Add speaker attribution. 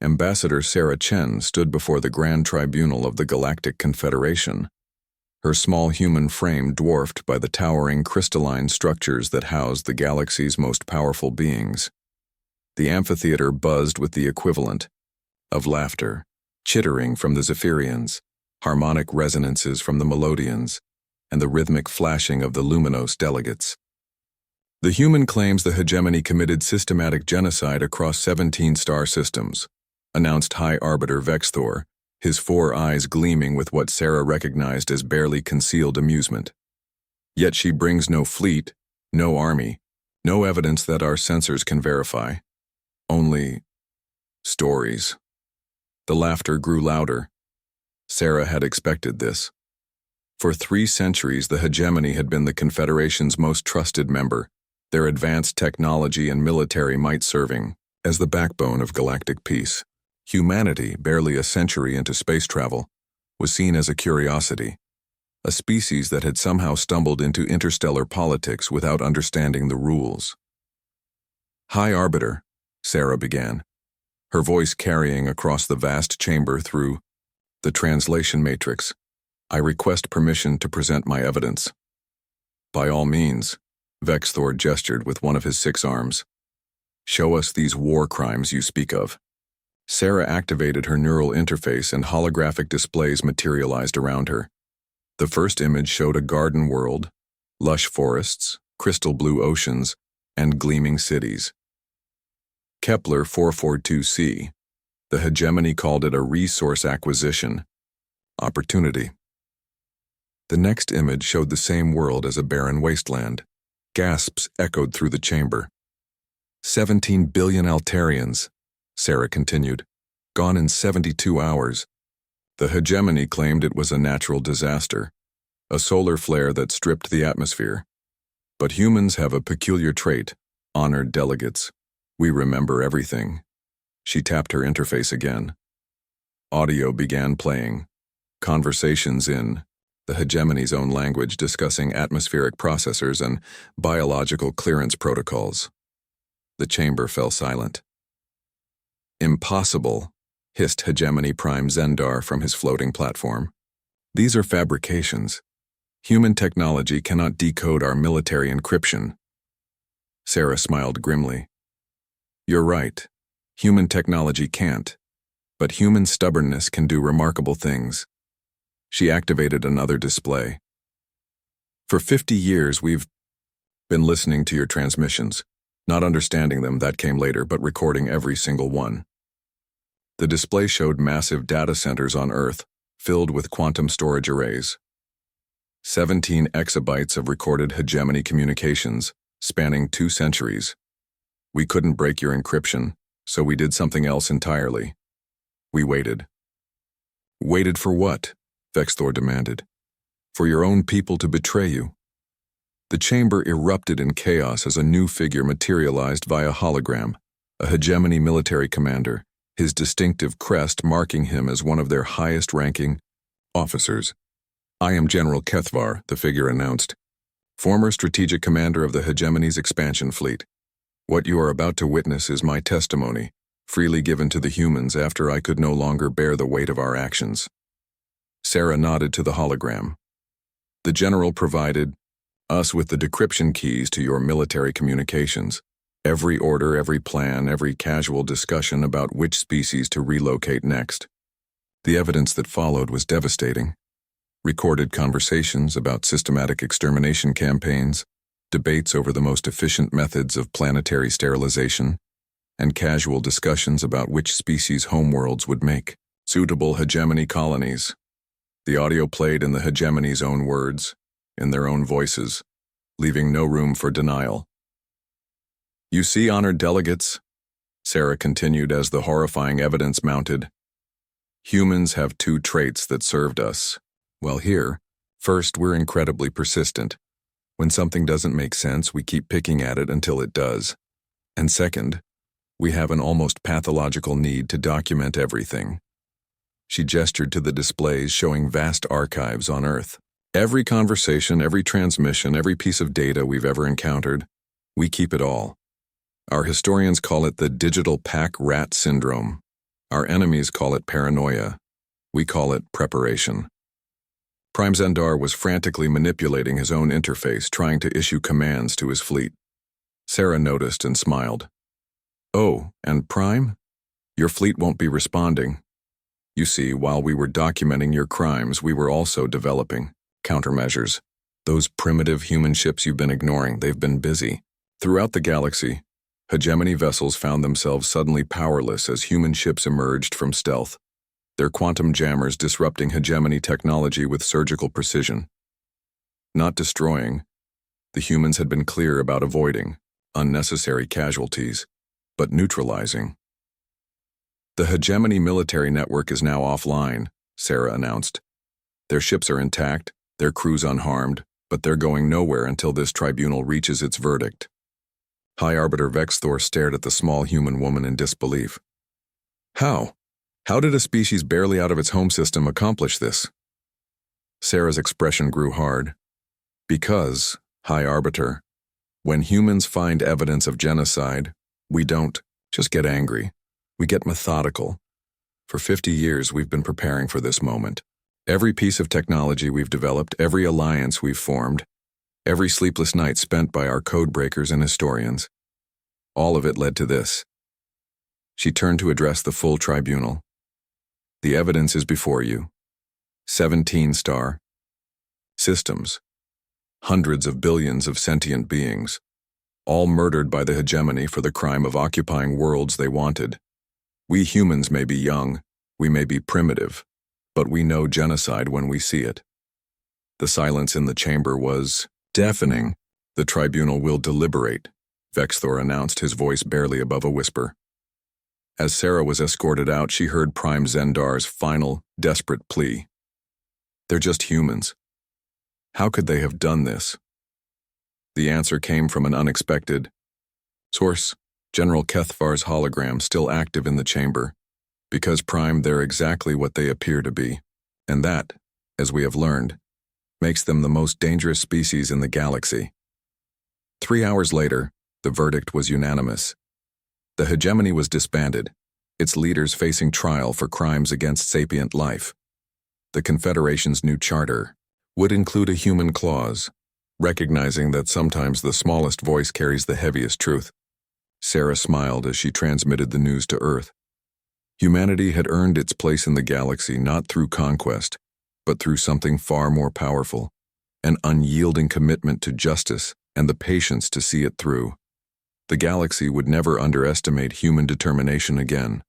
Speaker 1: Ambassador Sarah Chen stood before the Grand Tribunal of the Galactic Confederation, her small human frame dwarfed by the towering crystalline structures that housed the galaxy's most powerful beings. The amphitheater buzzed with the equivalent of laughter, chittering from the Zephyrians, harmonic resonances from the Melodians, and the rhythmic flashing of the luminous delegates. The human claims the hegemony committed systematic genocide across 17 star systems, announced High Arbiter Vexthor, his 4 eyes gleaming with what Sarah recognized as barely concealed amusement. Yet she brings no fleet, no army, no evidence that our sensors can verify. Only stories. The laughter grew louder. Sarah had expected this. For 3 centuries, the hegemony had been the Confederation's most trusted member, their advanced technology and military might serving as the backbone of galactic peace. Humanity, barely a century into space travel, was seen as a curiosity, a species that had somehow stumbled into interstellar politics without understanding the rules. High Arbiter, Sarah began, her voice carrying across the vast chamber through the translation matrix. I request permission to present my evidence. By all means, Vexthor gestured with one of his 6 arms. Show us these war crimes you speak of. Sarah activated her neural interface and holographic displays materialized around her. The first image showed a garden world, lush forests, crystal blue oceans, and gleaming cities. Kepler 442c. The hegemony called it a resource acquisition opportunity. The next image showed the same world as a barren wasteland. Gasps echoed through the chamber. 17 billion Altarians, Sarah continued, gone in 72 hours. The hegemony claimed it was a natural disaster, a solar flare that stripped the atmosphere. But humans have a peculiar trait, honored delegates. We remember everything. She tapped her interface again. Audio began playing. Conversations in the hegemony's own language discussing atmospheric processors and biological clearance protocols. The chamber fell silent. Impossible, hissed Hegemony Prime Zendar from his floating platform. These are fabrications. Human technology cannot decode our military encryption. Sarah smiled grimly. You're right. Human technology can't. But human stubbornness can do remarkable things. She activated another display. For 50 years, we've been listening to your transmissions, not understanding them, that came later, but recording every single one. The display showed massive data centers on Earth, filled with quantum storage arrays. 17 exabytes of recorded hegemony communications, spanning 2 centuries. We couldn't break your encryption, so we did something else entirely. We waited. Waited for what? Vexthor demanded. For your own people to betray you. The chamber erupted in chaos as a new figure materialized via hologram, a hegemony military commander, his distinctive crest marking him as one of their highest-ranking officers. I am General Kethvar, the figure announced, former strategic commander of the hegemony's expansion fleet. What you are about to witness is my testimony, freely given to the humans after I could no longer bear the weight of our actions. Sarah nodded to the hologram. The general provided us with the decryption keys to your military communications. Every order, every plan, every casual discussion about which species to relocate next. The evidence that followed was devastating. Recorded conversations about systematic extermination campaigns, debates over the most efficient methods of planetary sterilization, and casual discussions about which species homeworlds would make suitable hegemony colonies. The audio played in the hegemony's own words, in their own voices, leaving no room for denial. You see, honored delegates, Sarah continued as the horrifying evidence mounted. Humans have 2 traits that served us. Well, here, first, we're incredibly persistent. When something doesn't make sense, we keep picking at it until it does. And second, we have an almost pathological need to document everything. She gestured to the displays showing vast archives on Earth. Every conversation, every transmission, every piece of data we've ever encountered, we keep it all. Our historians call it the digital pack rat syndrome. Our enemies call it paranoia. We call it preparation. Prime Zendar was frantically manipulating his own interface, trying to issue commands to his fleet. Sarah noticed and smiled. "Oh, and Prime? Your fleet won't be responding. You see, while we were documenting your crimes, we were also developing countermeasures. Those primitive human ships you've been ignoring, they've been busy." Throughout the galaxy, hegemony vessels found themselves suddenly powerless as human ships emerged from stealth, their quantum jammers disrupting hegemony technology with surgical precision. Not destroying, the humans had been clear about avoiding unnecessary casualties, but neutralizing. "The hegemony military network is now offline," Sarah announced. "Their ships are intact, their crews unharmed, but they're going nowhere until this tribunal reaches its verdict." High Arbiter Vexthor stared at the small human woman in disbelief. How? How did a species barely out of its home system accomplish this? Sarah's expression grew hard. "Because, High Arbiter, when humans find evidence of genocide, we don't just get angry. We get methodical. For 50 years, we've been preparing for this moment. Every piece of technology we've developed, every alliance we've formed, every sleepless night spent by our codebreakers and historians, all of it led to this." She turned to address the full tribunal. "The evidence is before you. 17-star systems, hundreds of billions of sentient beings, all murdered by the hegemony for the crime of occupying worlds they wanted. We humans may be young, we may be primitive, but we know genocide when we see it." The silence in the chamber was deafening. "The tribunal will deliberate," Vexthor announced, his voice barely above a whisper. As Sarah was escorted out, she heard Prime Zendar's final, desperate plea. "They're just humans. How could they have done this?" The answer came from an unexpected source, General Kethvar's hologram still active in the chamber. "Because, Prime, they're exactly what they appear to be. And that, as we have learned, makes them the most dangerous species in the galaxy." 3 hours later, the verdict was unanimous. The hegemony was disbanded, its leaders facing trial for crimes against sapient life. The Confederation's new charter would include a human clause, recognizing that sometimes the smallest voice carries the heaviest truth. Sarah smiled as she transmitted the news to Earth. Humanity had earned its place in the galaxy not through conquest, but through something far more powerful, an unyielding commitment to justice and the patience to see it through. The galaxy would never underestimate human determination again.